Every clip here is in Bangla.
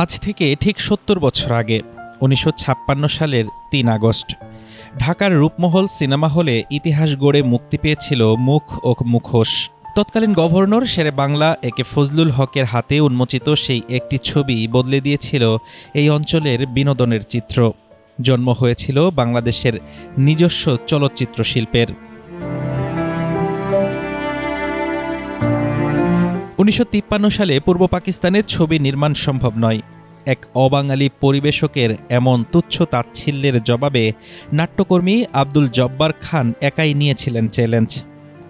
আজ থেকে ঠিক ৭০ বছর আগে ১৯৫৬ সালের ৩ আগস্ট ঢাকার রূপমহল সিনেমা হলে ইতিহাস গড়ে মুক্তি পেয়েছিল মুখ ও মুখোশ। তৎকালীন গভর্নর শেরে বাংলা একে ফজলুল হকের হাতে উন্মোচিত সেই একটি ছবি বদলে দিয়েছিল এই অঞ্চলের বিনোদনের চিত্র। জন্ম হয়েছিল বাংলাদেশের নিজস্ব চলচ্চিত্র শিল্পের। ১৯৫৩ সালে পূর্ব পাকিস্তানে ছবি নির্মাণ সম্ভব নয়। এক অবাঙালি পরিবেশকের এমন তুচ্ছ তাচ্ছিল্যের জবাবে নাট্যকর্মী আব্দুল জব্বার খান একাই নিয়েছিলেন চ্যালেঞ্জ।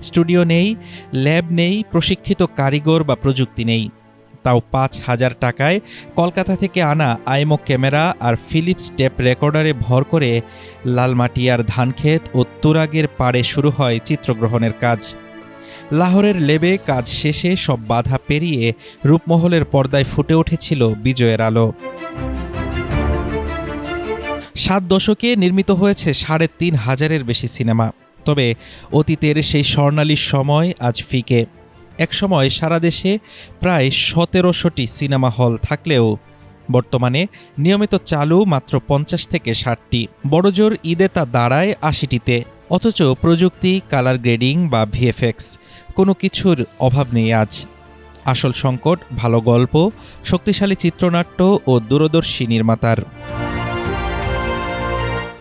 স্টুডিও নেই, ল্যাব নেই, প্রশিক্ষিত কারিগর বা প্রযুক্তি নেই। তাও ৫,০০০ টাকায় কলকাতা থেকে আনা আইমো ক্যামেরা আর ফিলিপস টেপ রেকর্ডারে ভর করে লালমাটিয়ার ধানক্ষেত ও তুরাগের পাড়ে শুরু হয় চিত্রগ্রহণের কাজ। লাহোরের লেবে কাজ শেষে সব বাধা পেরিয়ে রূপমহলের পর্দায় ফুটে উঠেছিল বিজয়ের আলো। ৭ দশকে নির্মিত হয়েছে ৩,৫০০-এর বেশি সিনেমা। তবে অতীতের সেই স্বর্ণালী সময় আজ ফিকে। একসময় সারা দেশে প্রায় ১৭০০টি সিনেমা হল থাকলেও বর্তমানে নিয়মিত চালু মাত্র ৫০ থেকে ৬০টি। বড়জোর ঈদে তা দাঁড়ায় ৮০টিতে। অথচ প্রযুক্তি, কালার গ্রেডিং বা ভিএফএক্স কোনো কিছুর অভাব নেই আজ। আসল সংকট ভালো গল্প, শক্তিশালী চিত্রনাট্য ও দূরদর্শী নির্মাতার।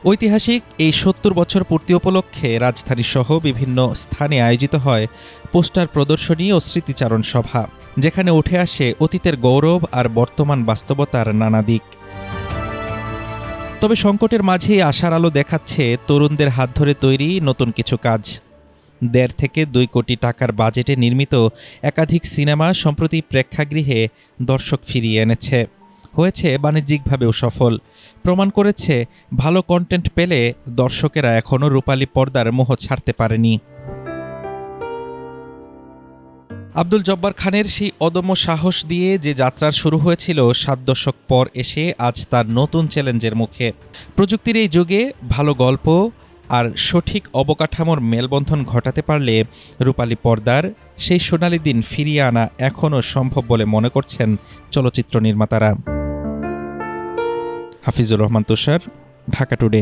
ঐতিহাসিক এই ৭০ বছর পূর্তি উপলক্ষে রাজধানীসহ বিভিন্ন স্থানে আয়োজিত হয় পোস্টার প্রদর্শনী ও স্মৃতিচারণ সভা, যেখানে উঠে আসে অতীতের গৌরব আর বর্তমান বাস্তবতার নানা দিক। তবে সংকটের মাঝেই আশার আলো দেখাচ্ছে তরুণদের হাত ধরে তৈরি নতুন কিছু কাজ। ১.৫ থেকে ২ কোটি টাকার বাজেটে নির্মিত একাধিক সিনেমা সম্প্রতি প্রেক্ষাগৃহে দর্শক ফিরিয়ে এনেছে। হয়েছে বাণিজ্যিকভাবেও সফল। প্রমাণ করেছে ভালো কন্টেন্ট পেলে দর্শকেরা এখনও রূপালী পর্দার মোহ ছাড়তে পারেনি। আব্দুল জব্বার খানের সেই অদম্য সাহস দিয়ে যে যাত্রার শুরু হয়েছিল ৭ দশক পর এসে আজ তার নতুন চ্যালেঞ্জের মুখে। প্রযুক্তির এই যুগে ভালো গল্প আর সঠিক অবকাঠামোর মেলবন্ধন ঘটাতে পারলে রূপালী পর্দার সেই সোনালি দিন ফিরিয়ে আনা এখনও সম্ভব বলে মনে করছেন চলচ্চিত্র নির্মাতারা। হাফিজুর রহমান তুষার, ঢাকা টুডে।